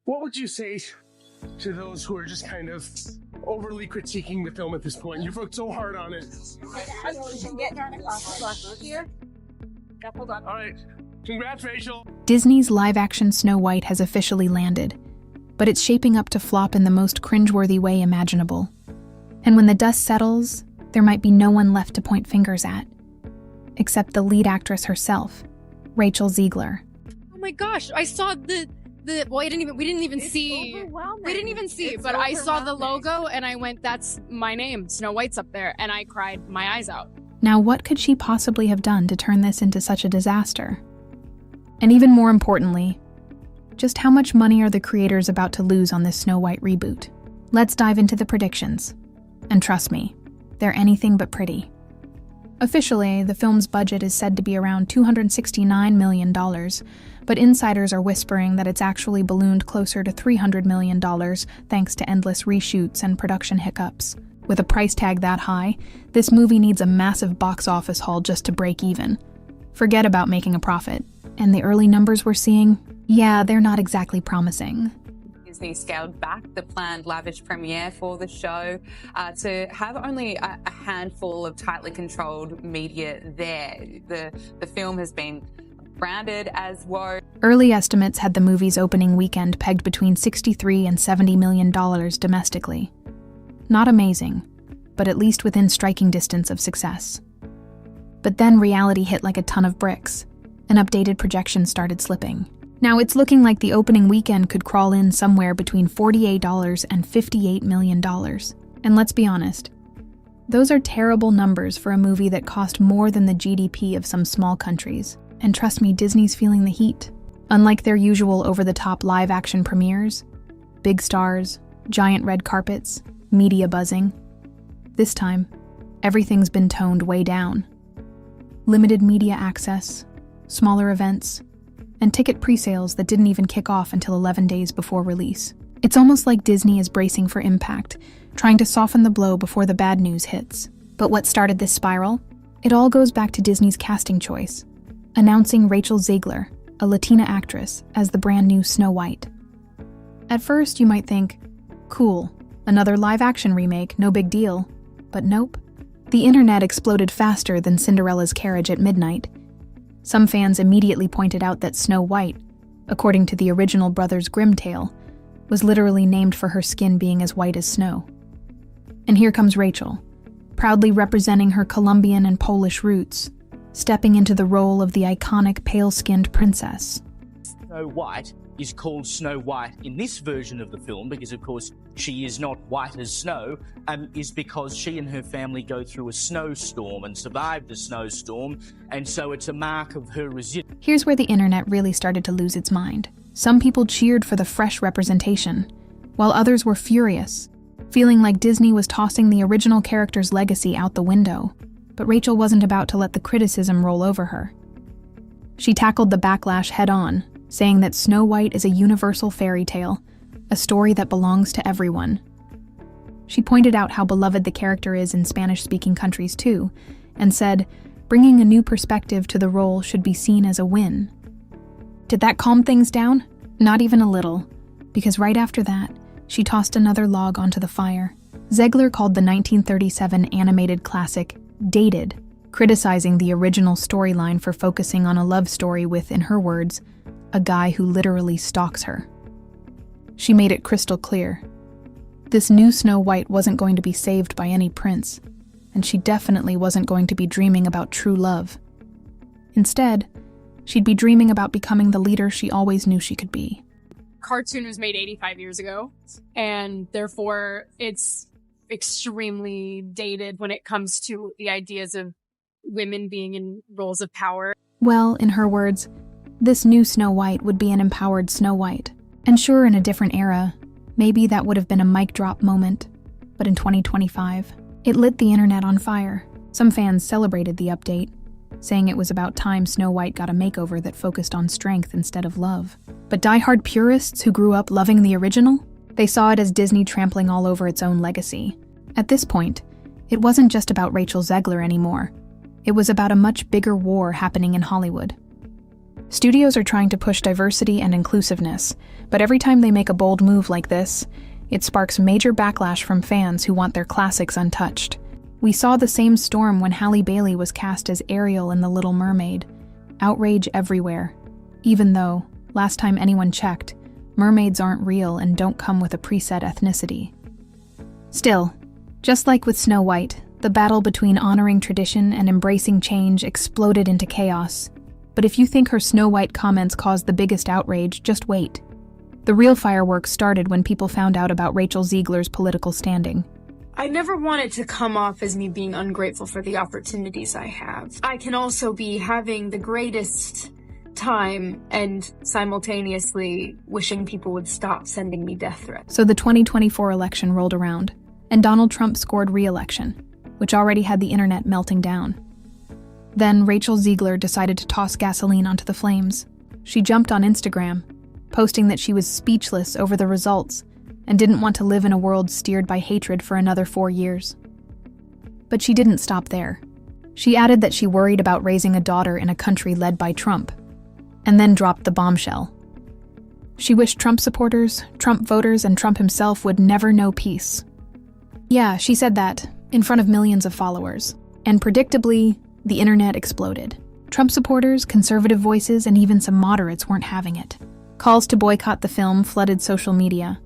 What would you say to those who are just kind of overly critiquing the film at this point? You've worked so hard on it. Hold on. All right. Congrats, Rachel. Disney's live-action Snow White has officially landed, but it's shaping up to flop in the most cringeworthy way imaginable. And when the dust settles, there might be no one left to point fingers at, except the lead actress herself, Rachel Zegler. Oh my gosh, I saw the well, we didn't even see, but I saw the logo and I went, that's my name, Snow White's up there, and I cried my eyes out. Now, what could she possibly have done to turn this into such a disaster? And even more importantly, just how much money are the creators about to lose on this Snow White reboot? Let's dive into the predictions. And trust me, they're anything but pretty. Officially, the film's budget is said to be around $269 million, but insiders are whispering that it's actually ballooned closer to $300 million thanks to endless reshoots and production hiccups. With a price tag that high, this movie needs a massive box office haul just to break even. Forget about making a profit. And the early numbers we're seeing, yeah, they're not exactly promising. Disney scaled back the planned lavish premiere for the show to have only a handful of tightly controlled media there. The film has been branded as woke. Early estimates had the movie's opening weekend pegged between $63 and $70 million domestically. Not amazing, but at least within striking distance of success. But then reality hit like a ton of bricks, and updated projections started slipping. Now it's looking like the opening weekend could crawl in somewhere between $48 and $58 million. And let's be honest, those are terrible numbers for a movie that cost more than the GDP of some small countries. And trust me, Disney's feeling the heat. Unlike their usual over-the-top live-action premieres, big stars, giant red carpets, media buzzing, this time, everything's been toned way down. Limited media access, smaller events, and ticket pre-sales that didn't even kick off until 11 days before release. It's almost like Disney is bracing for impact, trying to soften the blow before the bad news hits. But what started this spiral? It all goes back to Disney's casting choice, announcing Rachel Zegler, a Latina actress, as the brand new Snow White. At first, you might think, cool, another live-action remake, no big deal. But nope. The internet exploded faster than Cinderella's carriage at midnight. Some fans immediately pointed out that Snow White, according to the original Brothers Grimm tale, was literally named for her skin being as white as snow. And here comes Rachel, proudly representing her Colombian and Polish roots, stepping into the role of the iconic pale-skinned princess. Snow White is called Snow White in this version of the film because, of course, she is not white as snow, is because she and her family go through a snowstorm and survive the snowstorm, and so it's a mark of her resilience. Here's where the internet really started to lose its mind. Some people cheered for the fresh representation, while others were furious, feeling like Disney was tossing the original character's legacy out the window. But Rachel wasn't about to let the criticism roll over her. She tackled the backlash head-on, saying that Snow White is a universal fairy tale, a story that belongs to everyone. She pointed out how beloved the character is in Spanish-speaking countries too, and said, bringing a new perspective to the role should be seen as a win. Did that calm things down? Not even a little, because right after that, she tossed another log onto the fire. Zegler called the 1937 animated classic dated, criticizing the original storyline for focusing on a love story with, in her words, a guy who literally stalks her. She made it crystal clear. This new Snow White wasn't going to be saved by any prince, and she definitely wasn't going to be dreaming about true love. Instead, she'd be dreaming about becoming the leader she always knew she could be. Cartoon was made 85 years ago, and therefore it's extremely dated when it comes to the ideas of women being in roles of power. Well, in her words, this new Snow White would be an empowered Snow White. And sure, in a different era, maybe that would have been a mic drop moment. But in 2025, it lit the internet on fire. Some fans celebrated the update, saying it was about time Snow White got a makeover that focused on strength instead of love. But die-hard purists who grew up loving the original, they saw it as Disney trampling all over its own legacy. At this point, it wasn't just about Rachel Zegler anymore. It was about a much bigger war happening in Hollywood. Studios are trying to push diversity and inclusiveness, but every time they make a bold move like this, it sparks major backlash from fans who want their classics untouched. We saw the same storm when Halle Bailey was cast as Ariel in The Little Mermaid. Outrage everywhere. Even though, last time anyone checked, mermaids aren't real and don't come with a preset ethnicity. Still, just like with Snow White, the battle between honoring tradition and embracing change exploded into chaos. But if you think her Snow White comments caused the biggest outrage, just wait. The real fireworks started when people found out about Rachel Zegler's political standing. I never want it to come off as me being ungrateful for the opportunities I have. I can also be having the greatest time and simultaneously wishing people would stop sending me death threats. So the 2024 election rolled around, and Donald Trump scored re-election, which already had the internet melting down. Then Rachel Zegler decided to toss gasoline onto the flames. She jumped on Instagram, posting that she was speechless over the results and didn't want to live in a world steered by hatred for another 4 years. But she didn't stop there. She added that she worried about raising a daughter in a country led by Trump, and then dropped the bombshell. She wished Trump supporters, Trump voters, and Trump himself would never know peace. Yeah, she said that, in front of millions of followers. And predictably, the internet exploded. Trump supporters, conservative voices, and even some moderates weren't having it. Calls to boycott the film flooded social media.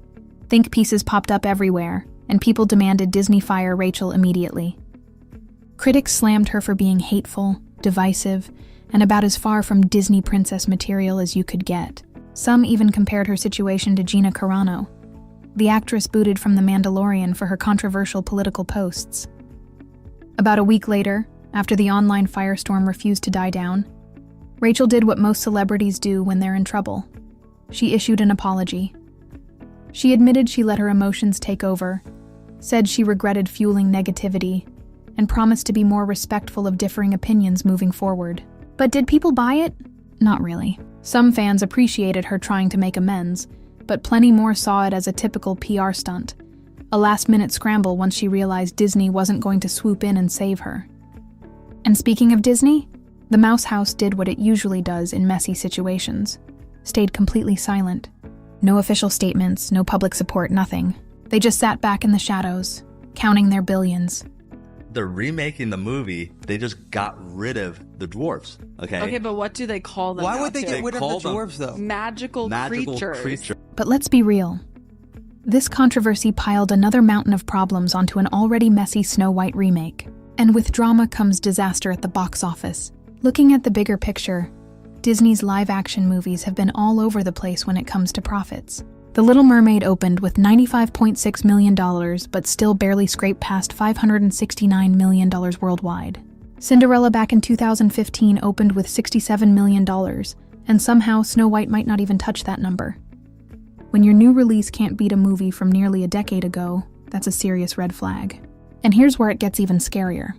Think pieces popped up everywhere, and people demanded Disney fire Rachel immediately. Critics slammed her for being hateful, divisive, and about as far from Disney princess material as you could get. Some even compared her situation to Gina Carano, the actress booted from The Mandalorian for her controversial political posts. About a week later, after the online firestorm refused to die down, Rachel did what most celebrities do when they're in trouble. She issued an apology. She admitted she let her emotions take over, said she regretted fueling negativity, and promised to be more respectful of differing opinions moving forward. But did people buy it? Not really. Some fans appreciated her trying to make amends, but plenty more saw it as a typical PR stunt, a last-minute scramble once she realized Disney wasn't going to swoop in and save her. And speaking of Disney, the Mouse House did what it usually does in messy situations. Stayed completely silent. No official statements, no public support, nothing. They just sat back in the shadows, counting their billions. They're remaking the movie. They just got rid of the dwarves. Okay, but what do they call them? Why would they now, get rid of the dwarves, though? Magical creatures. But let's be real. This controversy piled another mountain of problems onto an already messy Snow White remake. And with drama comes disaster at the box office. Looking at the bigger picture, Disney's live-action movies have been all over the place when it comes to profits. The Little Mermaid opened with $95.6 million, but still barely scraped past $569 million worldwide. Cinderella back in 2015 opened with $67 million, and somehow Snow White might not even touch that number. When your new release can't beat a movie from nearly a decade ago, that's a serious red flag. And here's where it gets even scarier.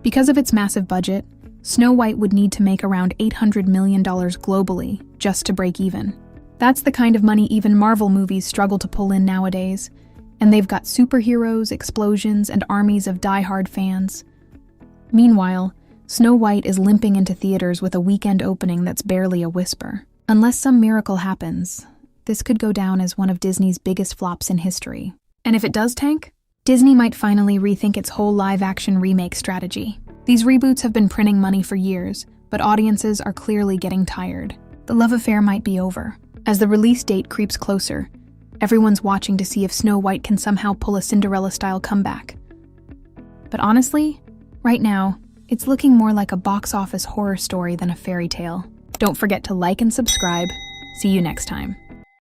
Because of its massive budget, Snow White would need to make around $800 million globally just to break even. That's the kind of money even Marvel movies struggle to pull in nowadays, and they've got superheroes, explosions, and armies of die-hard fans. Meanwhile, Snow White is limping into theaters with a weekend opening that's barely a whisper. Unless some miracle happens, this could go down as one of Disney's biggest flops in history. And if it does tank, Disney might finally rethink its whole live-action remake strategy. These reboots have been printing money for years, but audiences are clearly getting tired. The love affair might be over. As the release date creeps closer, everyone's watching to see if Snow White can somehow pull a Cinderella-style comeback. But honestly, right now, it's looking more like a box office horror story than a fairy tale. Don't forget to like and subscribe. See you next time.